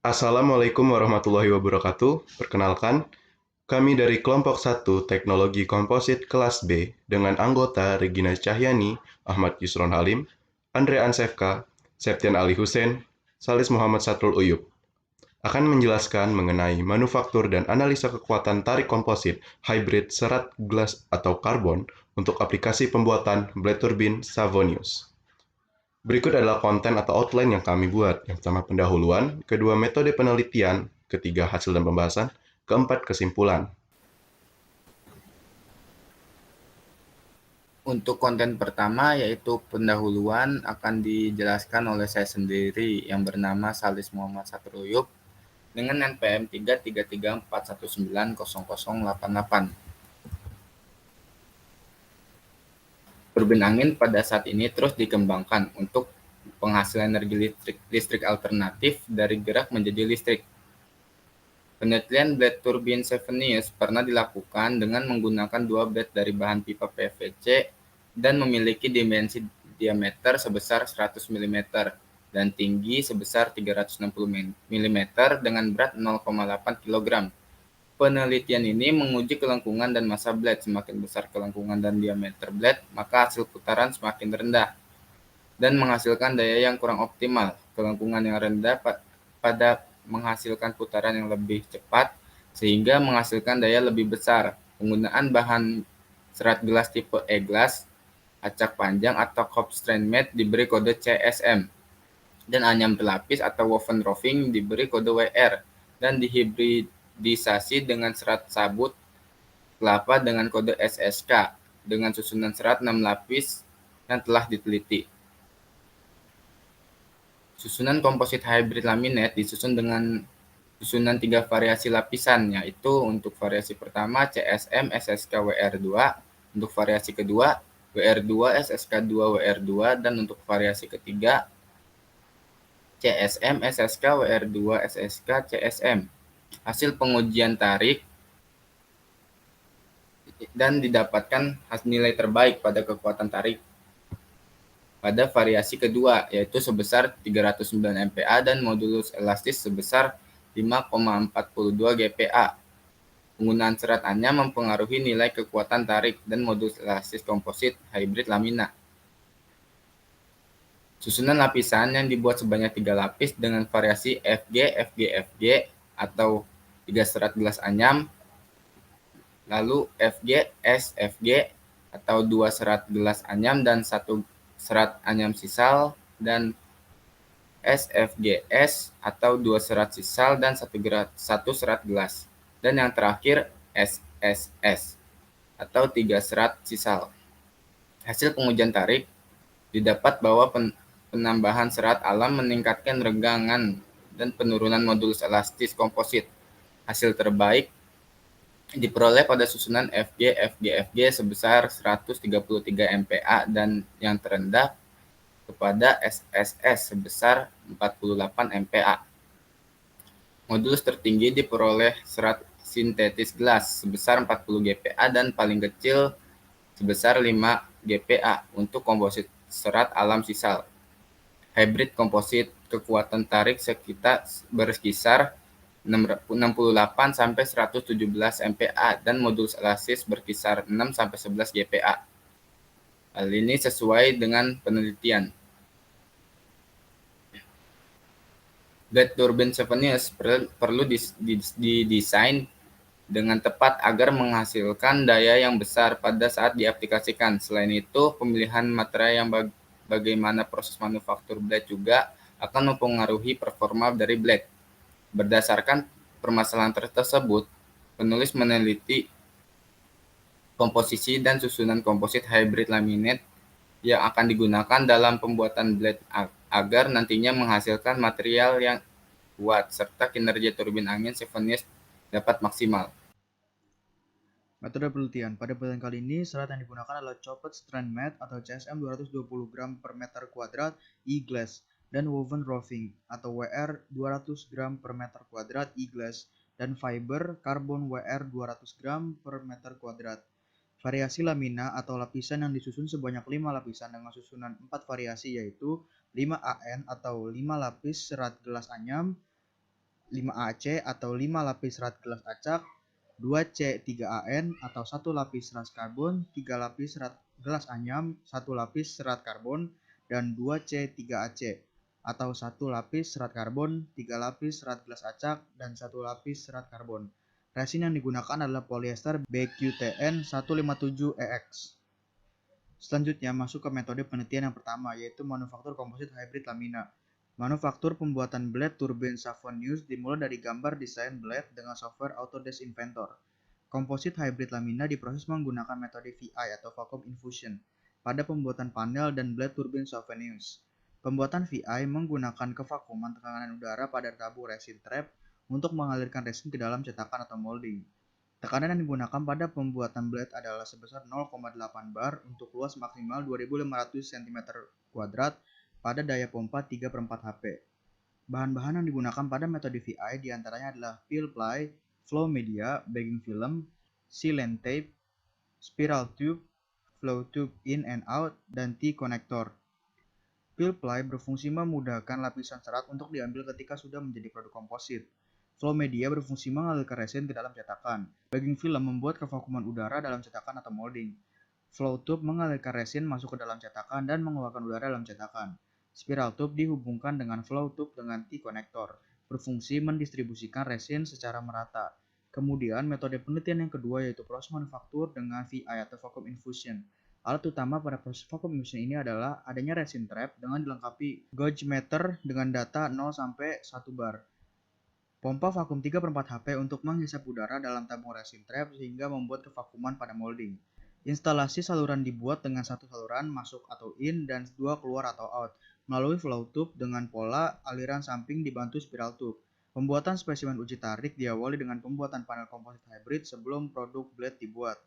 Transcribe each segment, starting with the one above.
Assalamualaikum warahmatullahi wabarakatuh. Perkenalkan, kami dari kelompok 1 Teknologi Komposit kelas B dengan anggota Regina Cahyani, Ahmad Yusron Halim, Andre Ansefka, Septian Ali Hussein, Salis Muhammad Satrul Uyub akan menjelaskan mengenai manufaktur dan analisa kekuatan tarik komposit hybrid serat gelas atau karbon untuk aplikasi pembuatan blade turbine Savonius. Berikut adalah konten atau outline yang kami buat. Yang pertama pendahuluan, kedua metode penelitian, ketiga hasil dan pembahasan, keempat kesimpulan. Untuk konten pertama yaitu pendahuluan akan dijelaskan oleh saya sendiri yang bernama Salis Muhammad Satruyub dengan NPM 33341900088. Turbin angin pada saat ini terus dikembangkan untuk penghasilan energi listrik alternatif dari gerak menjadi listrik. Penelitian blade turbine Savonius pernah dilakukan dengan menggunakan dua blade dari bahan pipa PVC dan memiliki dimensi diameter sebesar 100 mm dan tinggi sebesar 360 mm dengan berat 0,8 kg. Penelitian ini menguji kelengkungan dan massa blade. Semakin besar kelengkungan dan diameter blade, maka hasil putaran semakin rendah dan menghasilkan daya yang kurang optimal. Kelengkungan yang rendah pada menghasilkan putaran yang lebih cepat sehingga menghasilkan daya lebih besar. Penggunaan bahan serat gelas tipe E-glass, acak panjang atau Cobb Strand Mat diberi kode CSM dan anyam berlapis atau woven roving diberi kode WR dan dihibridisasi dengan serat sabut kelapa dengan kode SSK dengan susunan serat 6 lapis yang telah diteliti. Susunan komposit hybrid laminate disusun dengan susunan 3 variasi lapisan, yaitu untuk variasi pertama CSM SSK WR2, untuk variasi kedua WR2 SSK2 WR2, dan untuk variasi ketiga CSM SSK WR2 SSK CSM. Hasil pengujian tarik dan didapatkan nilai terbaik pada kekuatan tarik pada variasi kedua, yaitu sebesar 309 MPa dan modulus elastis sebesar 5,42 GPa. Penggunaan serat anyam mempengaruhi nilai kekuatan tarik dan modulus elastis komposit hybrid lamina. Susunan lapisan yang dibuat sebanyak 3 lapis dengan variasi FG, FG, FG atau 3 serat gelas anyam, lalu FG, S, FG atau 2 serat gelas anyam dan 1 serat anyam sisal, dan SFGS atau 2 serat sisal dan 1 serat gelas. Dan yang terakhir SSS atau 3 serat sisal. Hasil pengujian tarik didapat bahwa penambahan serat alam meningkatkan renggangan dan penurunan modulus elastis komposit. Hasil terbaik diperoleh pada susunan FG, FG, FG sebesar 133 MPa dan yang terendah kepada SSS sebesar 48 MPa. Modulus tertinggi diperoleh serat sintetis gelas sebesar 40 GPa dan paling kecil sebesar 5 GPa untuk komposit serat alam sisal. Hybrid komposit kekuatan tarik berkisar 68 sampai 117 MPa dan modulus elastis berkisar 6 sampai 11 GPa. Hal ini sesuai dengan penelitian. Blade turbine Savonius perlu didesain dengan tepat agar menghasilkan daya yang besar pada saat diaplikasikan. Selain itu, pemilihan material yang bagaimana proses manufaktur blade juga akan mempengaruhi performa dari blade. Berdasarkan permasalahan tersebut, penulis meneliti komposisi dan susunan komposit hybrid laminate yang akan digunakan dalam pembuatan blade agar nantinya menghasilkan material yang kuat serta kinerja turbin angin Savonius dapat maksimal. Metode penelitian. Pada penelitian kali ini, serat yang digunakan adalah Chopped Strand Mat atau CSM 220 gram per meter kuadrat E-glass dan Woven Roving atau WR 200 gram per meter kuadrat E-glass dan Fiber Carbon WR 200 gram per meter kuadrat. Variasi lamina atau lapisan yang disusun sebanyak 5 lapisan dengan susunan 4 variasi yaitu 5AN atau 5 lapis serat gelas anyam, 5AC atau 5 lapis serat gelas acak, 2C3AN atau 1 lapis serat karbon, 3 lapis serat gelas anyam, 1 lapis serat karbon, dan 2C3AC atau 1 lapis serat karbon, 3 lapis serat gelas acak, dan 1 lapis serat karbon. Resin yang digunakan adalah polyester BQTN 157EX. Selanjutnya masuk ke metode penelitian yang pertama, yaitu manufaktur komposit hybrid lamina. Manufaktur pembuatan blade turbine Savonius dimulai dari gambar desain blade dengan software Autodesk Inventor. Komposit hybrid lamina diproses menggunakan metode VI atau vacuum infusion pada pembuatan panel dan blade turbine Savonius. Pembuatan VI menggunakan kevakuuman tekanan udara pada tabung resin trap untuk mengalirkan resin ke dalam cetakan atau molding. Tekanan yang digunakan pada pembuatan blade adalah sebesar 0,8 bar untuk luas maksimal 2.500 cm2 pada daya pompa 3/4 HP. Bahan-bahan yang digunakan pada metode VI diantaranya adalah peel ply, flow media, bagging film, sealant tape, spiral tube, flow tube in and out, dan T-connector. Peel ply berfungsi memudahkan lapisan serat untuk diambil ketika sudah menjadi produk komposit. Flow media berfungsi mengalirkan resin ke dalam cetakan. Bagging film membuat kevakuuman udara dalam cetakan atau molding. Flow tube mengalirkan resin masuk ke dalam cetakan dan mengeluarkan udara dalam cetakan. Spiral tube dihubungkan dengan flow tube dengan T-connector, berfungsi mendistribusikan resin secara merata. Kemudian metode penelitian yang kedua yaitu proses manufaktur dengan VI atau vacuum infusion. Alat utama pada proses vacuum infusion ini adalah adanya resin trap dengan dilengkapi gauge meter dengan data 0 sampai 1 bar. Pompa vakum 3/4 HP untuk menghisap udara dalam tabung resin trap sehingga membuat kevakuuman pada molding. Instalasi saluran dibuat dengan satu saluran masuk atau in dan dua keluar atau out melalui flow tube dengan pola aliran samping dibantu spiral tube. Pembuatan spesimen uji tarik diawali dengan pembuatan panel komposit hybrid sebelum produk blade dibuat.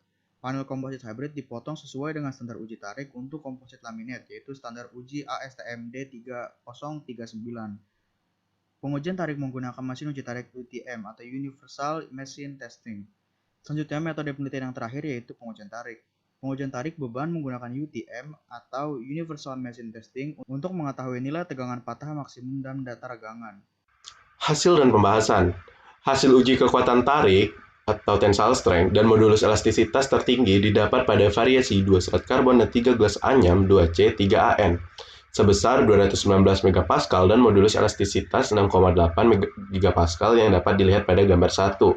Panel komposit hybrid dipotong sesuai dengan standar uji tarik untuk komposit laminate, yaitu standar uji ASTM D3039. Pengujian tarik menggunakan mesin uji tarik UTM atau Universal Machine Testing. Selanjutnya metode penelitian yang terakhir yaitu pengujian tarik. Pengujian tarik beban menggunakan UTM atau Universal Machine Testing untuk mengetahui nilai tegangan patah maksimum dan data regangan. Hasil dan pembahasan. Hasil uji kekuatan tarik atau tensile strength dan modulus elastisitas tertinggi didapat pada variasi 2 serat karbon dan 3 gelas anyam 2C3AN sebesar 219 MPa dan modulus elastisitas 6,8 GPa yang dapat dilihat pada gambar 1.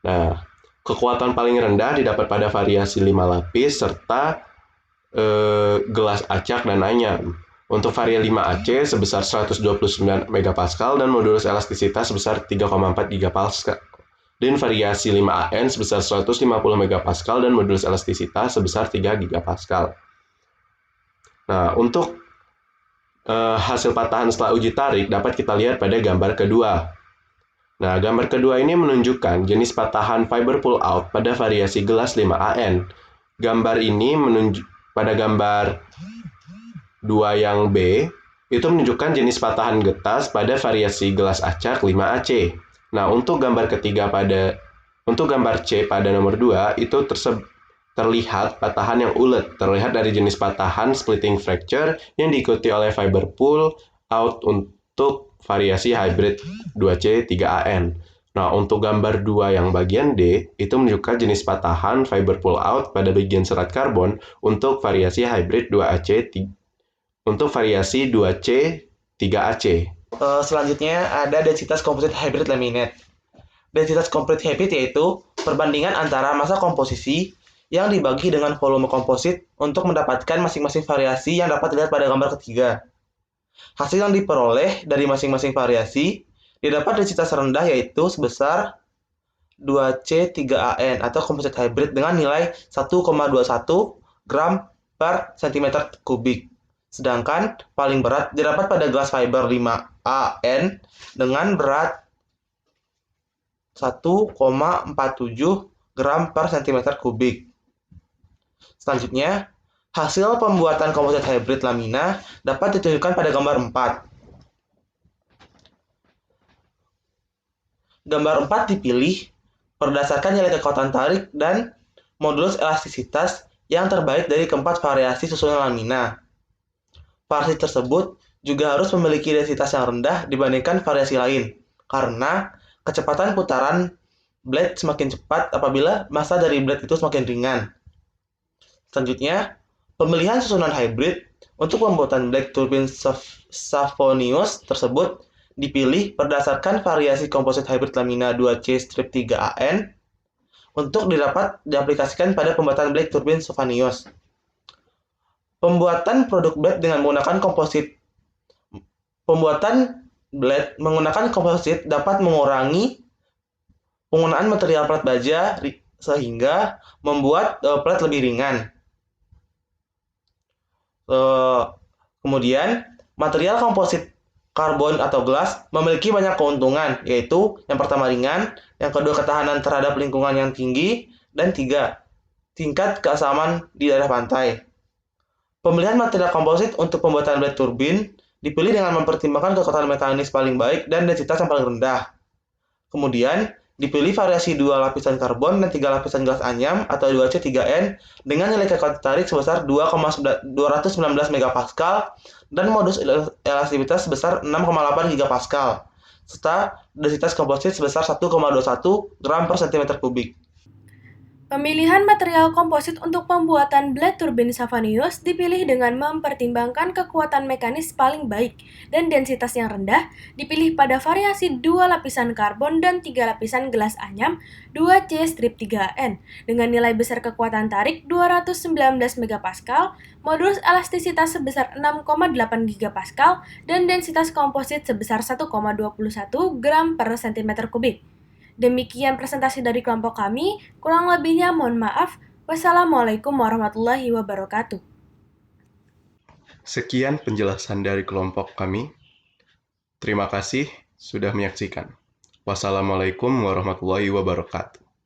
Nah, kekuatan paling rendah didapat pada variasi 5 lapis serta gelas acak dan anyam. Untuk variasi 5AC sebesar 129 MPa dan modulus elastisitas sebesar 3,4 GPa. Dan variasi 5AN sebesar 150 MPa dan modulus elastisitas sebesar 3 GPa. Nah, untuk hasil patahan setelah uji tarik dapat kita lihat pada gambar kedua. Nah, gambar kedua ini menunjukkan jenis patahan fiber pull out pada variasi gelas 5AN. Gambar ini pada gambar 2 yang B, itu menunjukkan jenis patahan getas pada variasi gelas acak 5AC. Nah, untuk gambar ketiga untuk gambar C pada nomor 2, itu terlihat patahan yang ulet, terlihat dari jenis patahan splitting fracture yang diikuti oleh fiber pull out untuk variasi hybrid 2C3AN. Nah, untuk gambar 2 yang bagian D, itu menunjukkan jenis patahan fiber pull out pada bagian serat karbon untuk variasi hybrid 2AC untuk variasi 2C3AC. Selanjutnya ada densitas komposit hybrid laminate. Densitas komposit hybrid yaitu perbandingan antara massa komposisi yang dibagi dengan volume komposit untuk mendapatkan masing-masing variasi yang dapat dilihat pada gambar ketiga. Hasil yang diperoleh dari masing-masing variasi didapat densitas rendah yaitu sebesar 2C3AN atau komposit hybrid dengan nilai 1,21 gram per cm kubik. Sedangkan paling berat didapat pada gelas fiber 5AN dengan berat 1,47 gram per cm kubik. Selanjutnya, hasil pembuatan komposit hybrid lamina dapat ditunjukkan pada gambar 4. Gambar 4 dipilih berdasarkan nilai kekuatan tarik dan modulus elastisitas yang terbaik dari keempat variasi susunan lamina. Variasi tersebut juga harus memiliki densitas yang rendah dibandingkan variasi lain, karena kecepatan putaran blade semakin cepat apabila massa dari blade itu semakin ringan. Selanjutnya, pemilihan susunan hybrid untuk pembuatan blade turbine Savonius tersebut dipilih berdasarkan variasi komposit hybrid lamina 2C strip 3AN untuk dapat diaplikasikan pada pembuatan blade turbine Savonius. Pembuatan produk blade dengan menggunakan komposit dapat mengurangi penggunaan material plat baja sehingga membuat plat lebih ringan. Kemudian, material komposit karbon atau gelas memiliki banyak keuntungan, yaitu yang pertama ringan, yang kedua ketahanan terhadap lingkungan yang tinggi, dan tiga, tingkat keasaman di daerah pantai. Pemilihan material komposit untuk pembuatan blade turbine dipilih dengan mempertimbangkan kekuatan mekanis paling baik dan densitas yang paling rendah. Kemudian, dipilih variasi 2 lapisan karbon dan 3 lapisan gelas anyam atau 2C3N dengan nilai kekuatan tarik sebesar 219 MPa dan modus elastisitas sebesar 6,8 GPa, serta densitas komposit sebesar 1,21 gram per cm3. Pemilihan material komposit untuk pembuatan blade turbine Savonius dipilih dengan mempertimbangkan kekuatan mekanis paling baik dan densitas yang rendah, dipilih pada variasi 2 lapisan karbon dan 3 lapisan gelas anyam 2C strip 3N dengan nilai besar kekuatan tarik 219 MPa, modulus elastisitas sebesar 6,8 GPa, dan densitas komposit sebesar 1,21 gram per cm3. Demikian presentasi dari kelompok kami, kurang lebihnya mohon maaf. Wassalamualaikum warahmatullahi wabarakatuh. Sekian penjelasan dari kelompok kami. Terima kasih sudah menyaksikan. Wassalamualaikum warahmatullahi wabarakatuh.